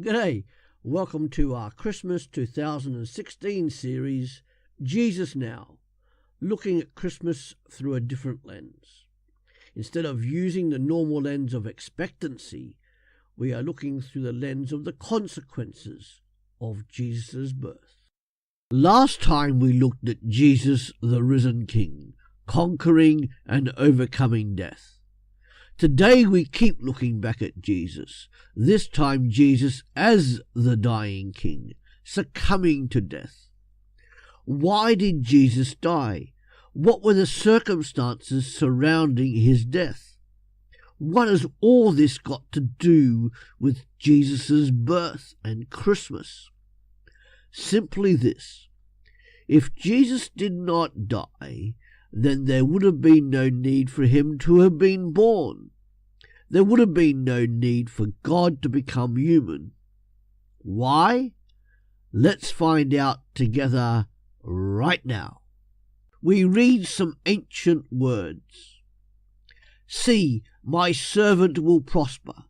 G'day, welcome to our Christmas 2016 series, Jesus Now, looking at Christmas through a different lens. Instead of using the normal lens of expectancy, we are looking through the lens of the consequences of Jesus' birth. Last time we looked at Jesus, the risen King, conquering and overcoming death. Today we keep looking back at Jesus, this time Jesus as the dying King, succumbing to death. Why did Jesus die? What were the circumstances surrounding his death? What has all this got to do with Jesus' birth and Christmas? Simply this: if Jesus did not die, then there would have been no need for him to have been born. There would have been no need for God to become human. Why? Let's find out together right now. We read some ancient words. See, my servant will prosper.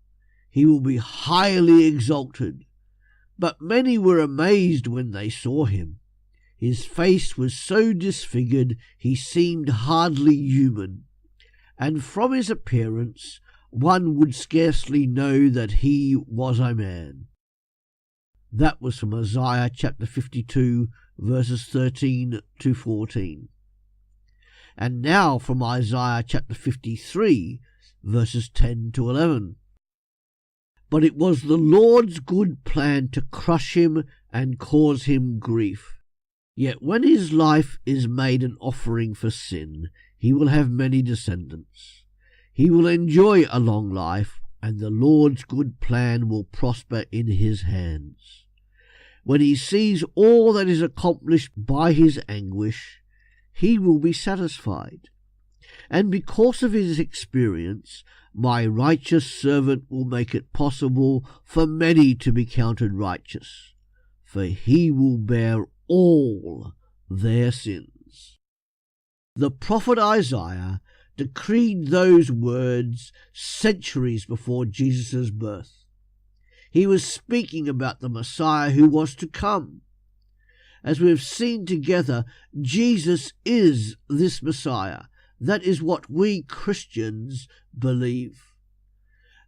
He will be highly exalted. But many were amazed when they saw him. His face was so disfigured he seemed hardly human, and from his appearance one would scarcely know that he was a man. That was from Isaiah chapter 52, verses 13 to 14. And now from Isaiah chapter 53, verses 10 to 11. But it was the Lord's good plan to crush him and cause him grief. Yet when his life is made an offering for sin, he will have many descendants. He will enjoy a long life, and the Lord's good plan will prosper in his hands. When he sees all that is accomplished by his anguish, he will be satisfied. And because of his experience, my righteous servant will make it possible for many to be counted righteous, for he will bear all their sins. The prophet Isaiah decreed those words centuries before Jesus' birth. He was speaking about the Messiah who was to come. As we have seen together, Jesus is this Messiah. That is what we Christians believe.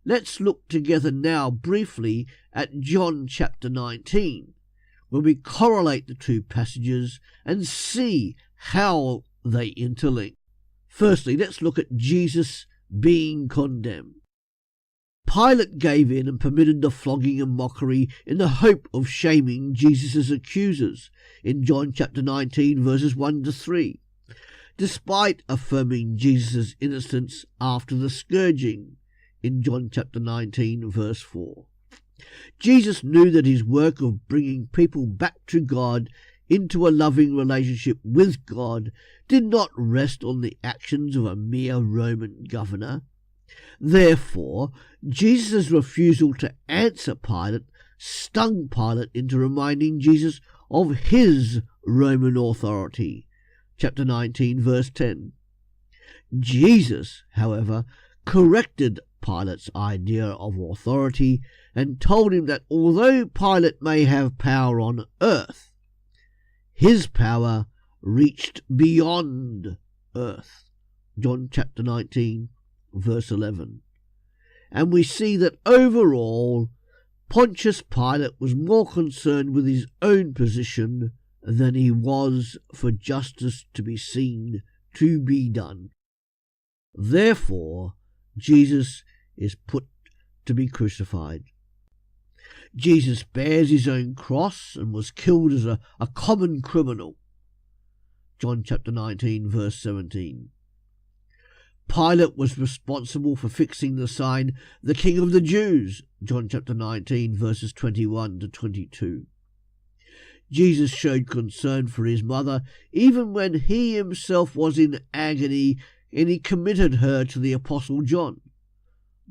Let's look together now briefly at John chapter 19. When we correlate the two passages and see how they interlink. Firstly, let's look at Jesus being condemned. Pilate gave in and permitted the flogging and mockery in the hope of shaming Jesus' accusers in John chapter 19, verses 1 to 3, despite affirming Jesus' innocence after the scourging in John chapter 19, verse 4. Jesus knew that his work of bringing people back to God into a loving relationship with God did not rest on the actions of a mere Roman governor. Therefore, Jesus' refusal to answer Pilate stung Pilate into reminding Jesus of his Roman authority. Chapter 19, verse 10. Jesus, however, corrected Pilate's idea of authority and told him that although Pilate may have power on earth, his power reached beyond earth. John chapter 19, verse 11. And we see that overall, Pontius Pilate was more concerned with his own position than he was for justice to be seen to be done. Therefore, Jesus is put to be crucified. Jesus bears his own cross and was killed as a common criminal. John chapter 19, verse 17. Pilate was responsible for fixing the sign, the King of the Jews. John chapter 19, verses 21 to 22. Jesus showed concern for his mother even when he himself was in agony, and he committed her to the Apostle John.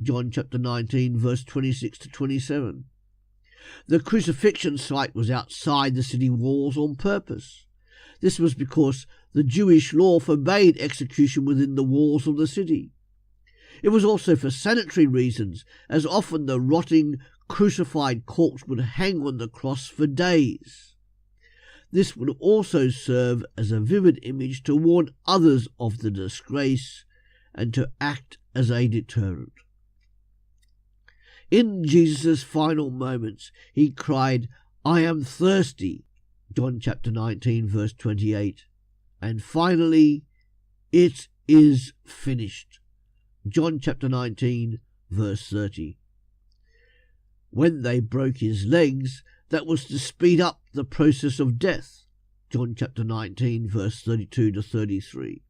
John chapter 19, verse 26 to 27. The crucifixion site was outside the city walls on purpose. This was because the Jewish law forbade execution within the walls of the city. It was also for sanitary reasons, as often the rotting crucified corpse would hang on the cross for days. This would also serve as a vivid image to warn others of the disgrace and to act as a deterrent. In Jesus' final moments, he cried, "I am thirsty," John chapter 19, verse 28. And finally, "It is finished," John chapter 19, verse 30. When they broke his legs, that was to speed up the process of death, John chapter 19, verse 32 to 33.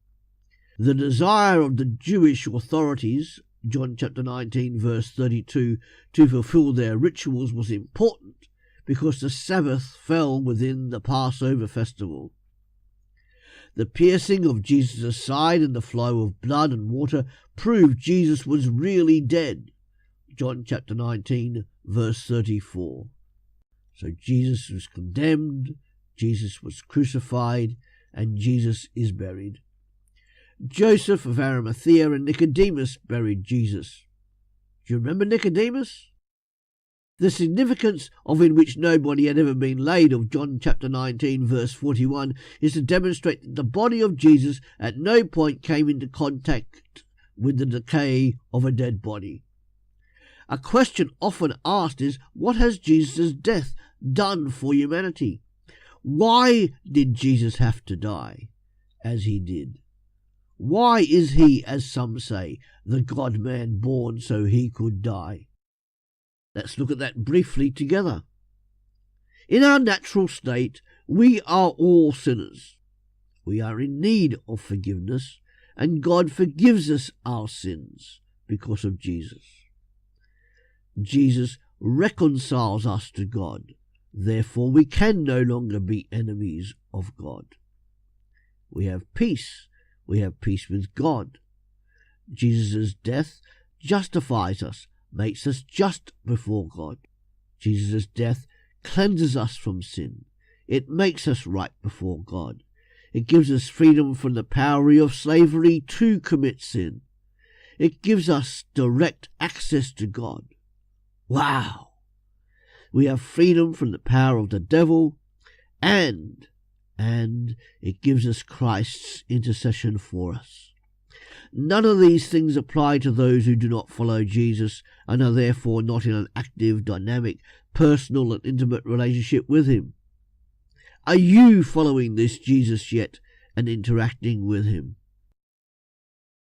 The desire of the Jewish authorities, John chapter 19, verse 32, to fulfill their rituals was important because the Sabbath fell within the Passover festival. The piercing of Jesus' side and the flow of blood and water proved Jesus was really dead, John chapter 19, verse 34. So Jesus was condemned, Jesus was crucified, and Jesus is buried. Joseph of Arimathea and Nicodemus buried Jesus. Do you remember Nicodemus? The significance of "in which nobody had ever been laid" of John chapter 19 verse 41 is to demonstrate that the body of Jesus at no point came into contact with the decay of a dead body. A question often asked is, what has Jesus' death done for humanity? Why did Jesus have to die as he did? Why is he, as some say, the God-man born so he could die? Let's look at that briefly together. In our natural state, we are all sinners. We are in need of forgiveness, and God forgives us our sins because of Jesus. Jesus reconciles us to God. Therefore, we can no longer be enemies of God. We have peace. We have peace with God. Jesus' death justifies us, makes us just before God. Jesus' death cleanses us from sin. It makes us right before God. It gives us freedom from the power of slavery to commit sin. It gives us direct access to God. Wow! We have freedom from the power of the devil, and it gives us Christ's intercession for us. None of these things apply to those who do not follow Jesus and are therefore not in an active, dynamic, personal and intimate relationship with him. Are you following this Jesus yet and interacting with him?